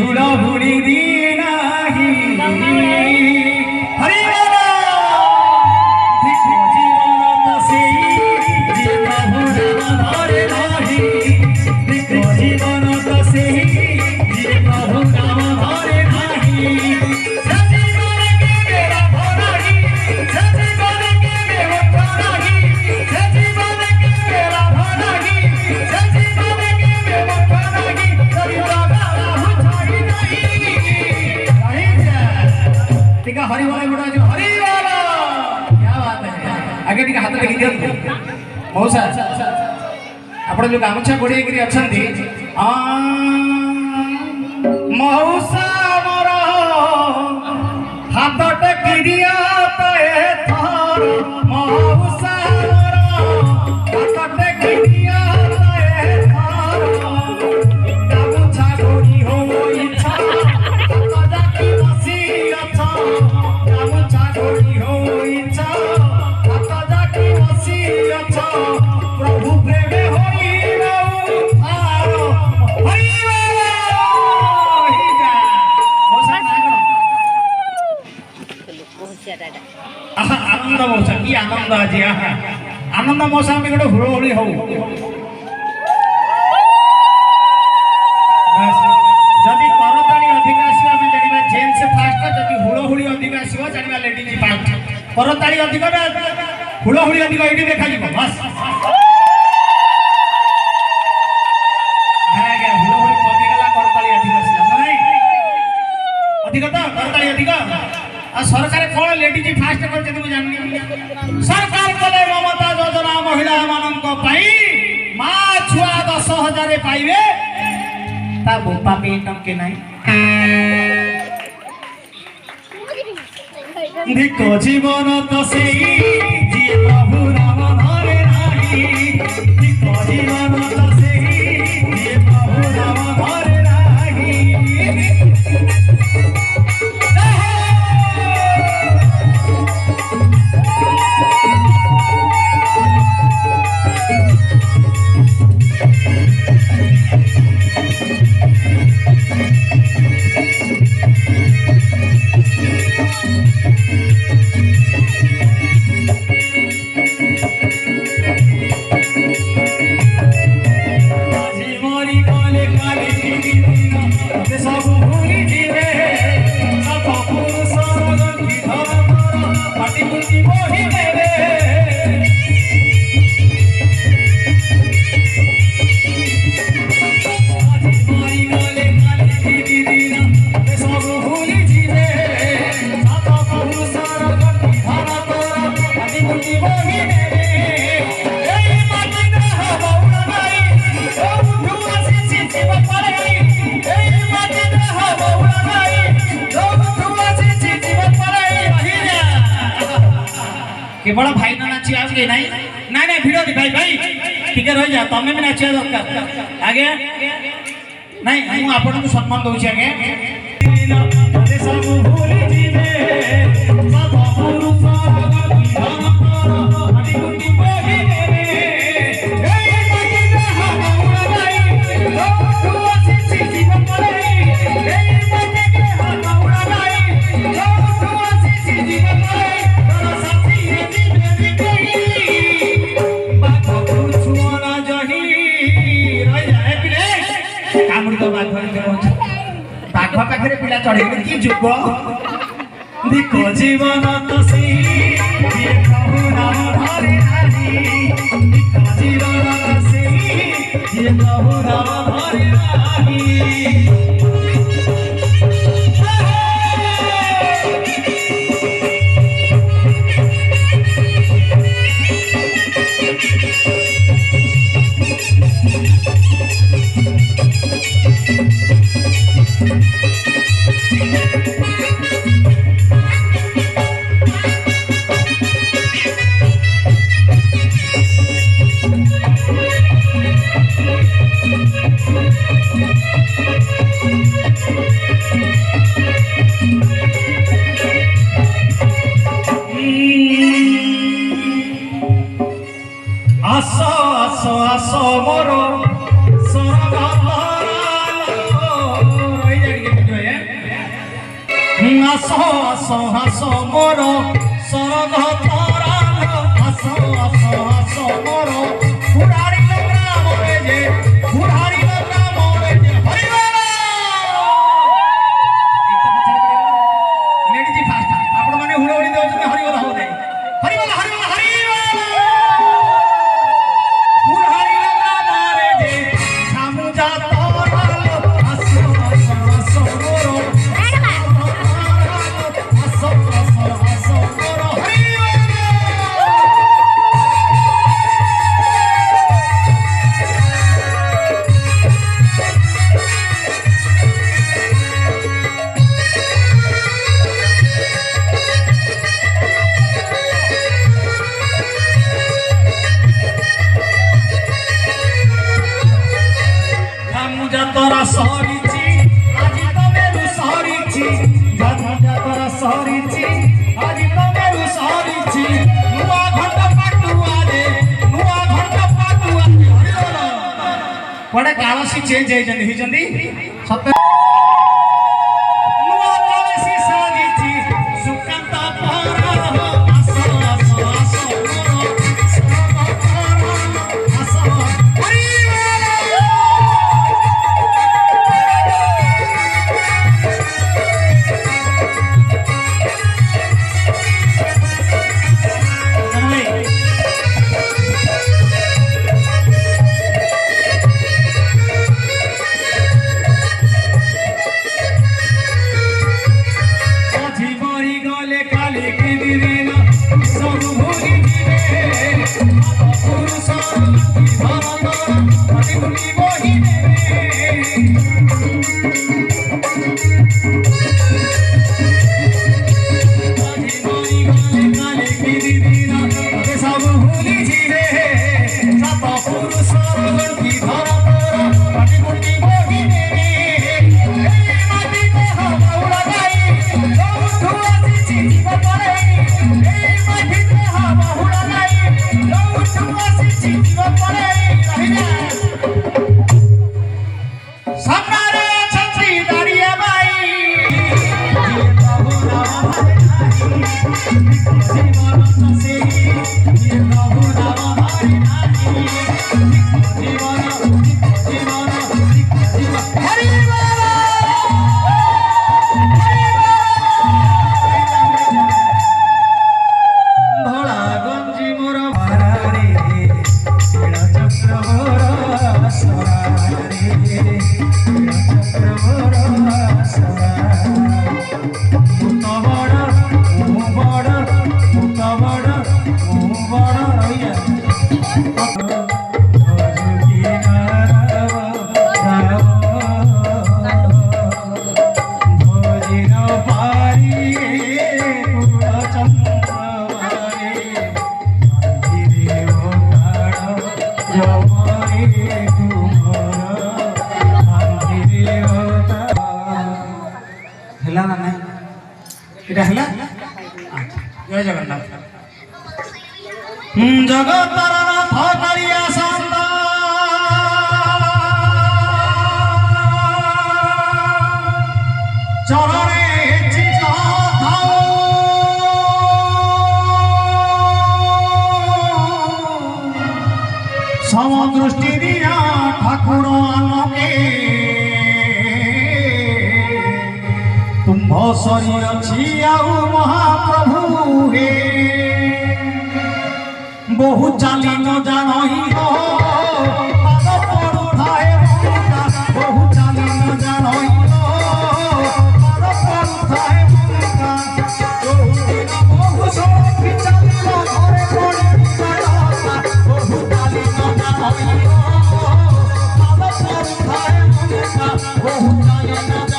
हुड़ा हुड़ी दी नाही हरि हरिवाला बुढ़ा जो हरिवाला क्या बात है आगे टिके हाथ देखि दियंतु मौसा आपण जो गामछा गोड़े गिरी अछंती आ मौसा मोर हाथ टेकी दिया ते थार मौसा मोर हाथ टेकी दिया ते थार गामछा गोड़ी हो इच्छा हाथ जाकी बसी अच्छा प्रभु प्रेमे आनंद मौसा की आनंद आज आनंद मौसा में गोटे हुड़हुड़ी हो जदि करताली अधिक आसो आम जाना जेन्स फास्ट जदि हुड़हुड़ी अधिक आसो जाना लेडीज फास्ट करताली अधिक हुड़हुड़ी अधिक ये देखा बस हुड़हुड़ी कमिगला करताली अधिक आसला ना अधिक तो करताली अधिक आ सरकार कौन लेडीज फास्ट कर जानी सरकार कले ममता योजना महिला मानक माँ छुआ 10,000 पाइबे ता बोपा पे टंके नहीं धिको जीवन तो से जी प्रभु राम धरे नाही धिको जीवन तो से जी प्रभु राम धरे नाही के बड़ा भाई ना नाची आज के नहीं नहीं नहीं भिड़ो भाई भाई ठीक है रह जा तमें भी नाचिया दरकार आगे नहीं मु आपन को सम्मान दउछि आगे ते सब भूली जीवे सब पुरुष विधान पर हरि गुंडी बोहि देवे ए माटी दे हमरा गाई तू आसी जीवन पड़े ए माटी के हमरा गाई तू आसी जीवन पड़े तोरा साथी बाघ पाखे पिला चढ़े कि जुग दिख जीवन तो प्रभु नाम धरे नाही दिख जीवन तो प्रभु नाम धरे नाही आसो आसो आसो मोरो सोना आसो आसो आसो मोर सरग तराल आसो आसो आसो मोर पुरारी ग्राम रे जे पुरारी ग्राम रे जे हरिवाला एकटा पछरे पड़े लेडी जी फास्ट आपण माने हुड़ोड़ी देउछन हरिवाला हो दे हरिवाला हरिवाला हरिवाला पुरारी ग्राम रे जे सामुजा तराल आसो आसो आसो मोर तोरा सरीची आज तो मेरू सरीची तोरा सरीची आज तो मेरू सरीची नुआ घंट पाटुआ रे नुआ घंट पाटुआ हरिवाला कोडे कालसी चेंज हे जंदी सत नुआ कालसी सारीची सुकांत पहरा आसो आसो आसो मोर सरग आसो जय जगन्नाथ जगतर नाथ करिया संदा चरणे चित धाऊ समदृष्टि दिया ठाकुर आलोके तुम्भ शरीर छी आउ महाप्रभु हे बहु चाली न जानही हो पाद पड़ुଥାଏ मुंडा बहु चाली न जानही हो पाद पड़ुଥାଏ मुंडा जोदिन बहु सोखी चालिलो घरे पड़ी जाता बहु चाली न जानही हो पाद पड़ुଥାଏ मुंडा बहु चाली न